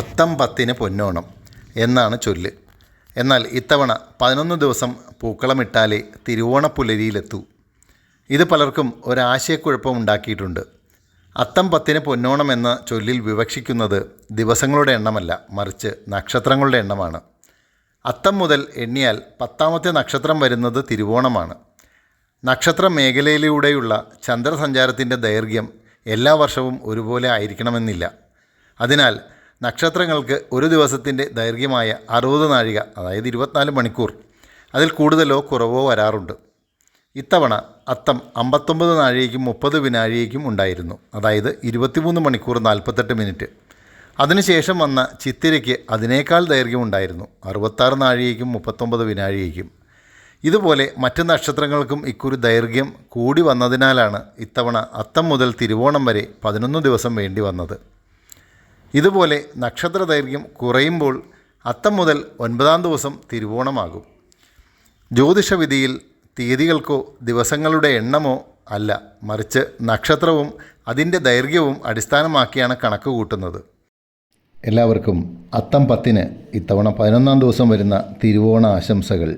അത്തം 10 പൊന്നോണം എന്നാണ് ചൊല്ല്. എന്നാൽ ഇത്തവണ 11 ദിവസം പൂക്കളമിട്ടാലേ തിരുവോണപ്പുലരിയിലെത്തൂ. ഇത് പലർക്കും ഒരാശയക്കുഴപ്പം ഉണ്ടാക്കിയിട്ടുണ്ട്. അത്തം 10 പൊന്നോണം എന്ന ചൊല്ലിൽ വിവക്ഷിക്കുന്നത് ദിവസങ്ങളുടെ എണ്ണമല്ല, മറിച്ച് നക്ഷത്രങ്ങളുടെ എണ്ണമാണ്. അത്തം മുതൽ എണ്ണിയാൽ 10ാമത്തെ നക്ഷത്രം വരുന്നത് തിരുവോണമാണ്. നക്ഷത്ര മേഖലയിലൂടെയുള്ള ചന്ദ്രസഞ്ചാരത്തിൻ്റെ ദൈർഘ്യം എല്ലാ വർഷവും ഒരുപോലെ ആയിരിക്കണമെന്നില്ല. അതിനാൽ നക്ഷത്രങ്ങൾക്ക് ഒരു ദിവസത്തിൻ്റെ ദൈർഘ്യമായ 60 നാഴിക, അതായത് 24 മണിക്കൂർ, അതിൽ കൂടുതലോ കുറവോ വരാറുണ്ട്. ഇത്തവണ അത്തം 59 നാഴികയ്ക്കും 30 വിനാഴികയ്ക്കും ഉണ്ടായിരുന്നു, അതായത് 23 മണിക്കൂർ 48 മിനിറ്റ്. അതിനുശേഷം വന്ന ചിത്തിരയ്ക്ക് അതിനേക്കാൾ ദൈർഘ്യമുണ്ടായിരുന്നു, 66 നാഴികയ്ക്കും 39 വിനാഴികയ്ക്കും. ഇതുപോലെ മറ്റ് നക്ഷത്രങ്ങൾക്കും ഇക്കുറി ദൈർഘ്യം കൂടി വന്നതിനാലാണ് ഇത്തവണ അത്തം മുതൽ തിരുവോണം വരെ 11 ദിവസം വേണ്ടി വന്നത്. ഇതുപോലെ നക്ഷത്ര ദൈർഘ്യം കുറയുമ്പോൾ അത്തം മുതൽ 9ാം ദിവസം തിരുവോണമാകും. ജ്യോതിഷവിധിയിൽ തീയതികൾക്കോ ദിവസങ്ങളുടെ എണ്ണമോ അല്ല, മറിച്ച് നക്ഷത്രവും അതിൻ്റെ ദൈർഘ്യവും അടിസ്ഥാനമാക്കിയാണ് കണക്ക് കൂട്ടുന്നത്. എല്ലാവർക്കും അത്തം 10 ഇത്തവണ 11ാം ദിവസം വരുന്ന തിരുവോണ ആശംസകൾ.